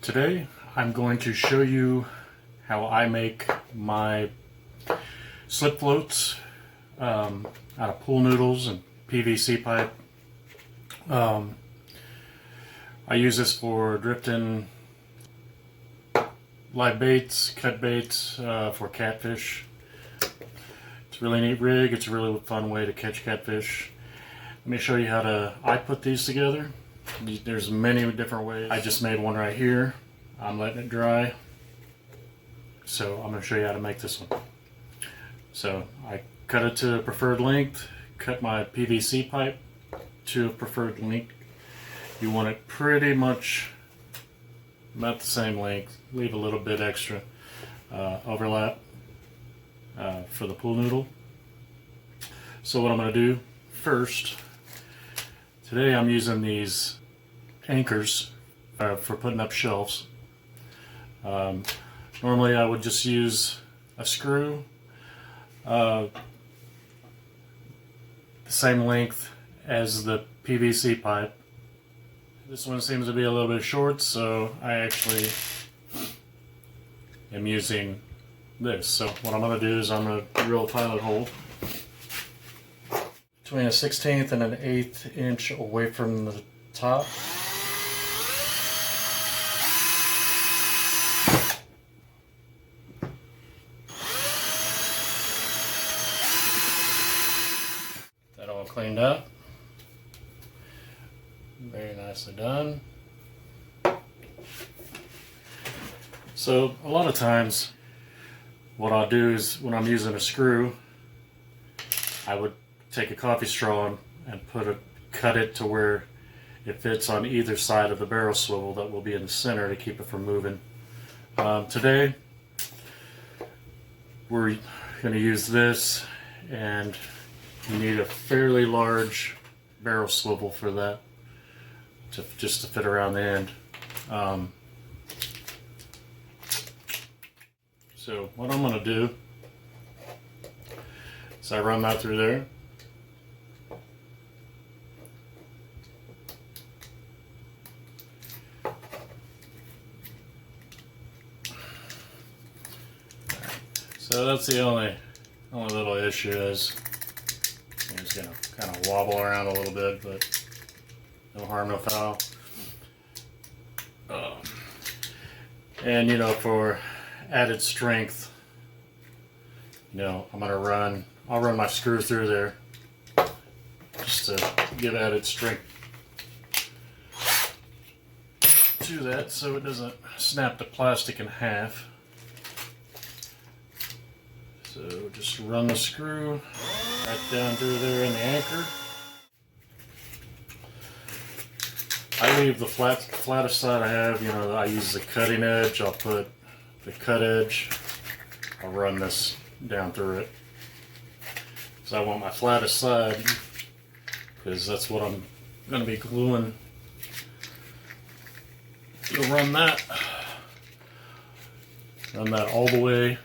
Today I'm going to show you how I make my slip floats out of pool noodles and PVC pipe. I use this for drifting live baits, cut baits for catfish. It's a really neat rig. It's a really fun way to catch catfish. Let me show you how I put these together. There's many different ways. I just made one right here. I'm letting it dry. So I'm going to show you how to make this one. So I cut it to a preferred length, cut my PVC pipe to a preferred length. You want it pretty much about the same length. Leave a little bit extra overlap for the pool noodle. So what I'm going to do first, today I'm using these anchors for putting up shelves. Normally I would just use a screw the same length as the PVC pipe. This one seems to be a little bit short, so I actually am using this. So what I'm going to do is I'm going to drill a pilot hole between a 1/16 and an 1/8 inch away from the top. That all cleaned up. Very nicely done. So a lot of times what I'll do is when I'm using a screw, I would take a coffee straw and cut it to where it fits on either side of the barrel swivel that will be in the center to keep it from moving. Today we're going to use this, and you need a fairly large barrel swivel for that, just to fit around the end. So what I'm going to do is I run that through there. So that's the only little issue is I'm just going to kind of wobble around a little bit, but no harm, no foul. And you know, for added strength, you know, I'll run my screw through there just to give added strength to that so it doesn't snap the plastic in half. So just run the screw right down through there in the anchor. I leave the flattest side I have, you know, I use the cutting edge. I'll put the cut edge, I'll run this down through it. So I want my flattest side, because that's what I'm going to be gluing. You'll run that all the way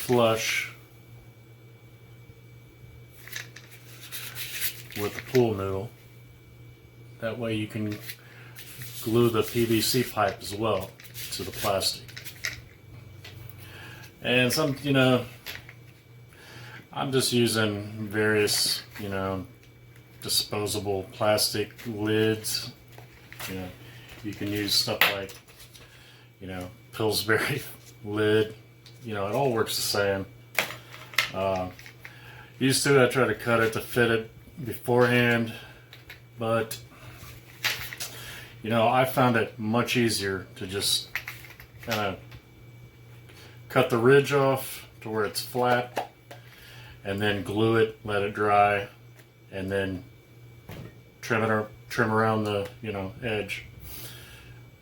flush with the pool noodle. That way you can glue the PVC pipe as well to the plastic. And some, you know, I'm just using various, you know, disposable plastic lids. You know, you can use stuff like, you know, Pillsbury lid. You know, it all works the same. Used to, I try to cut it to fit it beforehand, but you know, I found it much easier to just kind of cut the ridge off to where it's flat, and then glue it, let it dry, and then trim around the, you know, edge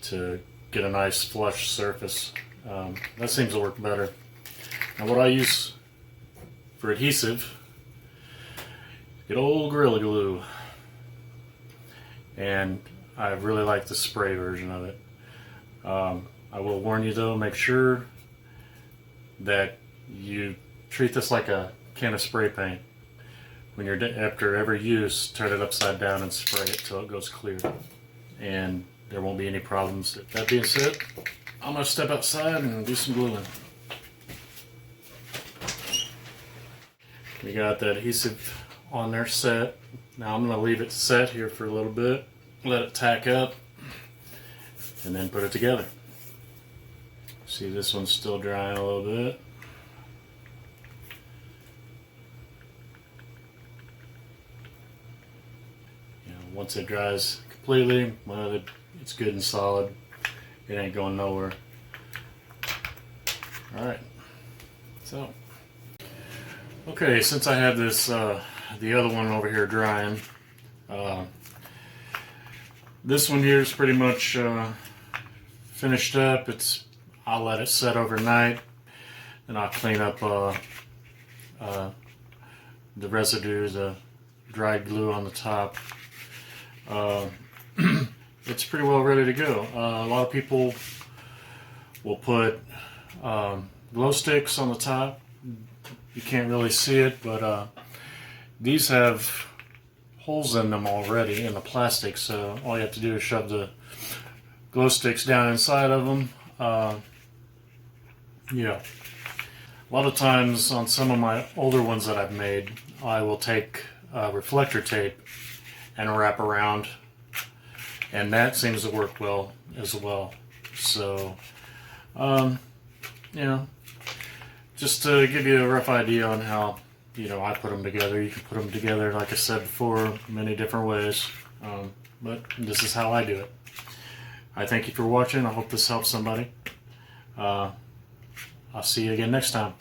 to get a nice flush surface. That seems to work better. Now what I use for adhesive, good old Gorilla Glue, and I really like the spray version of it. I will warn you though, make sure that you treat this like a can of spray paint. When you're after every use, turn it upside down and spray it till it goes clear. and there won't be any problems. That being said, I'm going to step outside and do some gluing. We got that adhesive on there set. Now I'm going to leave it set here for a little bit, let it tack up, and then put it together. See, this one's still drying a little bit. You know, once it dries completely, well, it's good and solid. It ain't going nowhere. Alright, so okay, since I have this the other one over here drying, this one here is pretty much finished up. I'll let it set overnight, and I'll clean up the residue, the dried glue on the top. It's pretty well ready to go. A lot of people will put glow sticks on the top. You can't really see it, but these have holes in them already in the plastic, so all you have to do is shove the glow sticks down inside of them. Yeah. A lot of times on some of my older ones that I've made, I will take reflector tape and wrap around, and that seems to work well as well. So, you know, just to give you a rough idea on how, you know, I put them together. You can put them together, like I said before, many different ways, but this is how I do it. I thank you for watching. I hope this helps somebody. I'll see you again next time.